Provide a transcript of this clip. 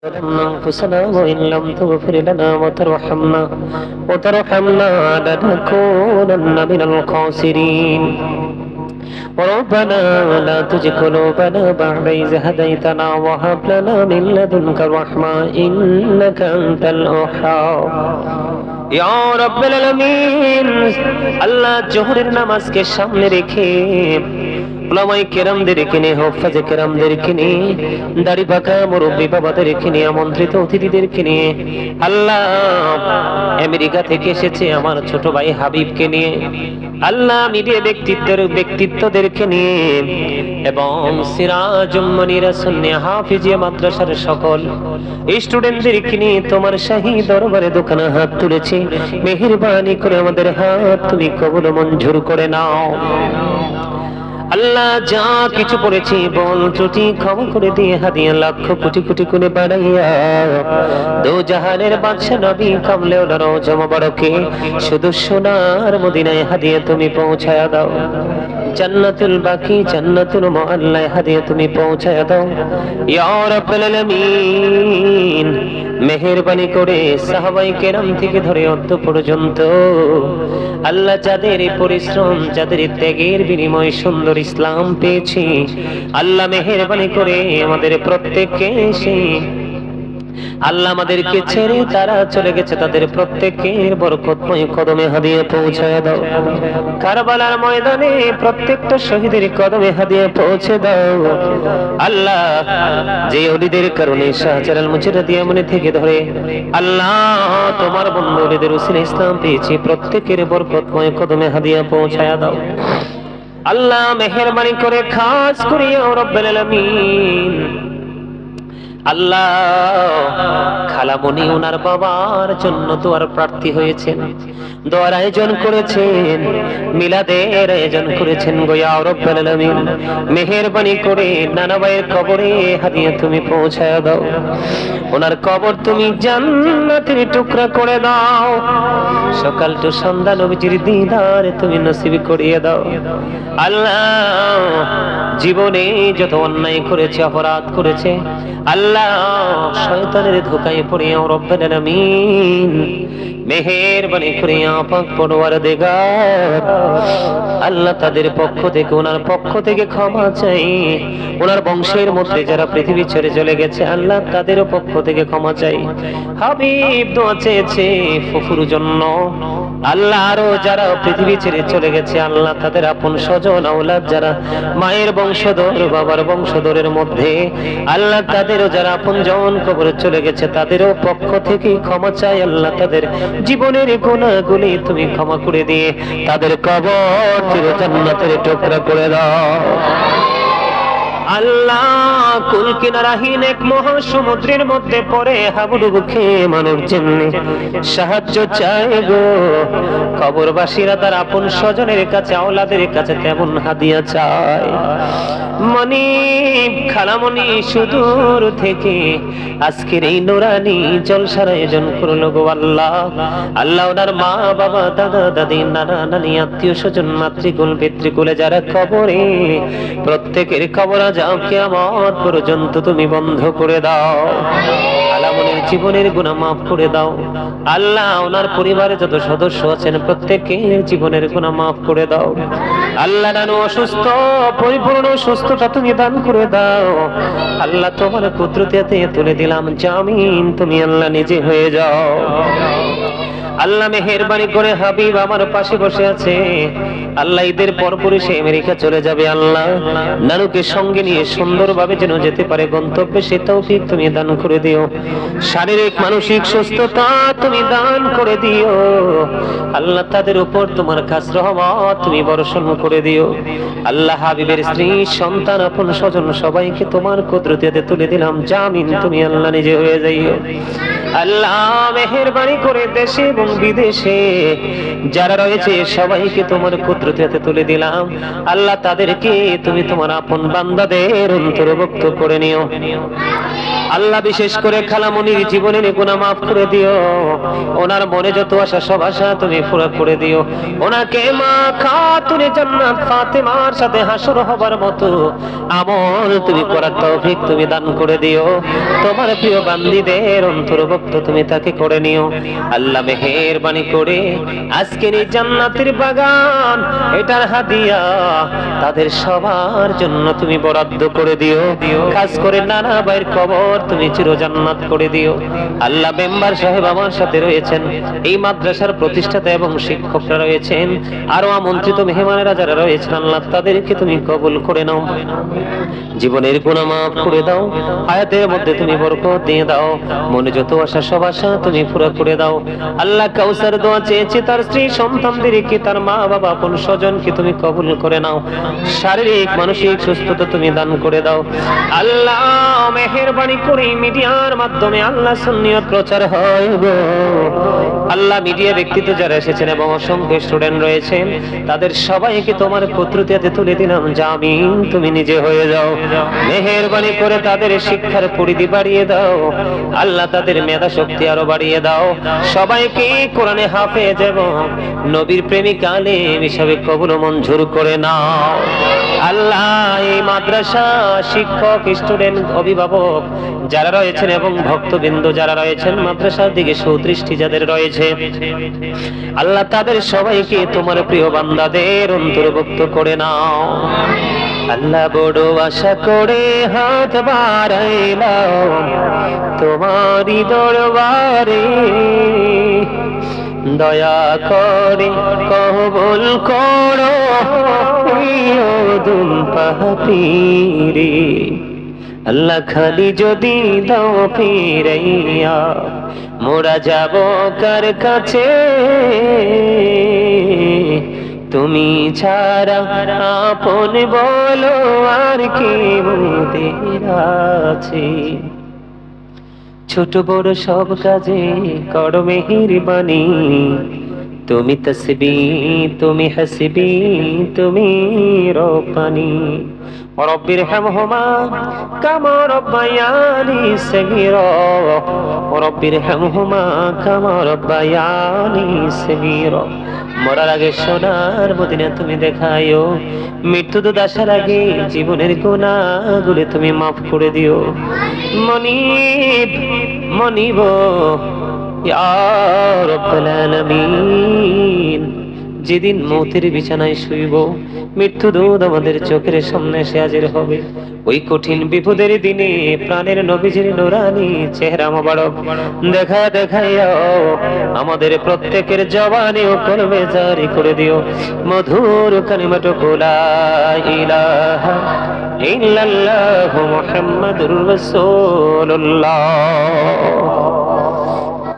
أنفسنا وإن لم تغفر لنا وترحمنا لنكونن من الخاسرين ربنا لا تزغ قلوبنا بعد إذ هديتنا وهب لنا من لدنك رحمة إنك أنت الوهاب يا رب العالمين আল্লাহ জোহরের নামাজকে সামনে রেখে উলামায়ে কেরামদেরকে নিয়ে হুফাজে কেরামদেরকে নিয়ে দাড়ি পাকা মুরব্বী বাবাদেরকে নিয়ে আমন্ত্রিত অতিথিদেরকে নিয়ে আল্লাহ আমেরিকা থেকে এসেছে আমার ছোট ভাই হাবিবকে নিয়ে আল্লাহ মিডিয়া ব্যক্তিত্বদেরকে নিয়ে এবং সিরাজুল মুনিরা সুন্নিয়া হাফিজিয়া মাদ্রাসার সকল স্টুডেন্টদেরকে নিয়ে তোমার শাহী দরবারে দোকানে হাত তুলেছি মেহেরবানি করে আমাদের হাত তুমি কবুল মঞ্জুর করে নাও আল্লাহ যা কিছু পড়েছি বল ত্রুটি ক্ষমা করে দিয়ে হাদিয়া লাখ কোটি কোটি গুণে বাড়াইয়া দো জাহানের বাদশা নবী কামলেওয়ালা রওজা মোবারকে শুধু সোনার মদিনায় হাদিয়া তুমি পৌঁছায়া দাও জান্নাতুল বাকি জান্নাতুল মুআল্লায় হাদিয়া তুমি পৌঁছায়া দাও ইয়া রাব্বুল আলামিন মেহেরবানি করে সাহাবায়ে কেরাম থেকে ধরে অন্ত পর্যন্ত আল্লাহ যাদের পরিশ্রম যাদের ত্যাগের বিনিময়ে সুন্দর ইসলাম পেয়েছি আল্লাহ মেহেরবানি করে আমাদের প্রত্যেককে সেই আল্লাহ আমাদেরকে ছেড়ে তারা চলে গেছে তাদের প্রত্যেকের বরকতময় কদমে হাদিয়া পৌঁছায় দাও কারবালার ময়দানে প্রত্যেকটা শহীদের কদমে হাদিয়া পৌঁছে দাও আল্লাহ যে ওলিদের কারণে শাহজালাল মুজাদ্দিদ মনে থেকে ধরে আল্লাহ তোমার বন্ধু ওলিদের উসিলায় ইসলাম পেয়েছি প্রত্যেকের বরকতময় কদমে হাদিয়া পৌঁছায় দাও আল্লাহ মেহেরবানি করে খাস করে ইয়া রাব্বুল আলামিন আল্লাহ খালামণি ওনার বাবার জন্য দোয়ার প্রার্থী হয়েছেন দোয়ার আয়োজন করেছেন মিলাদের আয়োজন করেছেন গো ইয়া রাব্বুল আলামিন মেহেরবানি করে নানা ভাইয়ের কবরে হাদিয়া তুমি পৌঁছায় দাও ওনার কবর তুমি জান্নাতের টুকরা করে দাও সকাল টু সন্ধ্যা নবীজির দিদার তুমি নসিব করিয়ে দাও আল্লাহ জীবনে যত অন্যায় করেছে অপরাধ করেছে আল্লাহ শয়তানের ধোঁকায় পড়ে রব্বুল আলামিন মেহেরবানি করে পাক পরওয়ারদিগার আল্লাহ তাদের পক্ষ থেকে ওনার পক্ষ থেকে ক্ষমা চাই ওনার বংশের মধ্যে যারা পৃথিবী ছেড়ে চলে গেছে আল্লাহ তাদেরও পক্ষ থেকে ক্ষমা চাই হাবিব দোয়া চেয়েছে ফুফুর জন্য আল্লাহ আরো যারা পৃথিবী ছেড়ে চলে গেছে আল্লাহ তাদের আপন স্বজন আওলাদ যারা মায়ের বংশধর বাবার বংশধরের মধ্যে আল্লাহ তাদেরও যারা আপনজন কবরে চলে গেছে তাদেরও পক্ষ থেকে ক্ষমা চাই আল্লাহ তাদের জীবনের গুনাহগুলি তুমি ক্ষমা করে দিয়ে তাদের কবর চির জান্নাতের টুকরা করে দাও আল্লাহ কুল কিনারাহীন এক মহাসমুদ্রের মধ্যে পড়ে হাবুডুবু খেয়ে মানুষ যেমনি সাহায্য চায় গো কবরবাসীরা তার আপন স্বজনের কাছে আওলাদের কাছে তেমন হাদিয়া চায় মনি খালামণি সুদূর থেকে আজকের এই নুরানি জলসার আয়োজন করলো গো আল্লাহ আল্লাহ ওনার মা বাবা দাদা দাদি নানা নানি আত্মীয় স্বজন মাতৃকুল পিতৃকুলে যারা কবরে প্রত্যেকের কবর যাও কিয়ামত পর্যন্ত তুমি বন্ধ করে দাও খালামণির জীবনের গুনাহ মাফ করে দাও আল্লাহ ওনার পরিবারে যত সদস্য আছেন প্রত্যেকের জীবনের গুনাহ মাফ করে দাও আল্লাহ নানু অসুস্থ পরিপূর্ণ সুস্থতা তুমি দান করে দাও আল্লাহ তোমার কুদরতে তুলে দিলাম জামিন তুমি আল্লাহ নিজে হয়ে যাও আল্লাহ মেহেরবানি করে হাবিব আমার পাশে বসে আছে আল্লাহ ঈদের পরপরই সে আমেরিকা চলে যাবে আল্লাহ নানুকে সঙ্গে নিয়ে সুন্দরভাবে যেন যেতে পারে গন্তব্যে সে তৌফিক তুমি দান করে দিও শারীরিক মানসিক সুস্থতা তুমি দান করে দিও আল্লাহ তাদের উপর তোমার খাস রহমত তুমি বর্ষণ করে দিও আল্লাহ হাবিবের স্ত্রী সন্তান আপন স্বজন সবাইকে তোমার কুদরতে তুলে দিলাম জামিন তুমি আল্লাহ নিজে হয়ে যাইও আল্লাহ মেহেরবানি করে দেশে এবং বিদেশে যারা রয়েছে সবাইকে তোমার কুদরতে তুলে দিলাম আল্লাহ তাদেরকে তুমি তোমার আপন বান্দাদের অন্তর্ভুক্ত করে নিও আল্লাহ বিশেষ করে খালামনির জীবনের গুনাহ মাফ করে দিও, ওনার মনে যত আশা সব আশা তুমি পুরো করে দিও, ওনাকে মা খাতুনে জান্নাত ফাতেমার সাথে হাসর হবার মতো আমল তুমি করার তৌফিক তুমি দান করে দিও, তোমার প্রিয় বান্দীদের অন্তর্ভুক্ত তুমি তাকে করে নিও। আল্লাহ মেহেরবানি করে আজকের এই জান্নাতের বাগান এটার হাদিয়া তাদের সবার জন্য তুমি বরাদ্দ করে দিও, খাস করে নানা ভাইয়ের কবর তুমি চির জান্নাত করে দিও। আল্লাহ মেম্বার সাহেব আমার সাথে রয়েছেন, এই মাদ্রাসার প্রতিষ্ঠাতা এবং শিক্ষকরা রয়েছেন, আরো আমন্ত্রিত মেহমানেরা যারা রয়েছেন, আল্লাহ তাদেরকে তুমি কবুল করে নাও, জীবনের গুনাহ মাফ করে দাও, হায়াতের মধ্যে তুমি বরকত দিয়ে দাও, মনে যত আশা সব আশা তুমি পুরো করে দাও। আল্লাহ কাউসার দোয়া চেয়েছে তার স্ত্রী সন্তানদেরকে, তার মা বাবা আপন স্বজনকে তুমি কবুল করে নাও, শারীরিক মানসিক সুস্থতা তুমি দান করে দাও। আল্লাহ মেহেরবানি করে মিডিয়ার মাধ্যমে আল্লাহ সুন্নিয়ত প্রচার হয় গো। আল্লাহ মিডিয়া ব্যক্তিত্ব যারা এসেছেন এবং অসংখ্য স্টুডেন্ট রয়েছেন তাদের সবাইকে তোমার কুদরতে তুলে দিলাম, জামিন তুমি নিজে হয়ে যাও, মেহেরবানি করে তাদের শিক্ষার পরিধি বাড়িয়ে দাও, আল্লাহ তাদের মেধা শক্তি আরো বাড়িয়ে দাও, সবাইকে কোরআনে হাফেজ এবং নবীর প্রেমিক আলেম হিসাবে কবুল মঞ্জুর করে নাও। আল্লাহ এই মাদ্রাসা শিক্ষক স্টুডেন্ট অভিভাবক যারা রয়েছেন এবং ভক্তবৃন্দ যারা রয়েছেন, মাদ্রাসার দিকে সুদৃষ্টি যাদের রয়েছে, আল্লাহ তাদের সবাইকে তোমার প্রিয় বান্দাদের অন্তর্ভুক্ত করে নাও। আল্লাহ বড় আশা করে হাত বাড়াইলাম তোমারই দরবারে, দয়া করে কবুল করো দুল পাপীরে। আল্লাহ খালি যদি দাও ফিরাইয়া মোরা যাব কার কাছে, তুমি ছাড়া আপন বলো আর কি মোদের আছে। ছোট বড় সব কাজে করো মেহেরবানি, তুমি তসবিহ তুমি হাসবি তুমি রব্বানি। রব্বির হামহুমা কামা রব্বায়ানি সগীরা, রব্বির হামহুমা কামা রব্বায়ানি সগীরা। মরার আগে সোনার মদিনা তুমি দেখায়ো, মৃত্যু তো আসার আগে জীবনের গুনাহগুলো তুমি মাফ করে দিও। মনিব মনিব ইয়া রাব্বাল আলামিন, যেদিন মৌতের বিছানায় শুইব, মৃত্যু দূত আমাদের চোখের সামনে এসে হাজির হবে, ওই কঠিন বিপদের দিনে প্রাণের নবীজির নূরানি চেহারা মোবারক দেখা দেখাইয়া আমাদের প্রত্যেকের জবানে ও কলবে জারি করে দিও মধুর কালিমাটুকু লা ইলাহা ইল্লাল্লাহু মুহাম্মাদুর রাসূলুল্লাহ।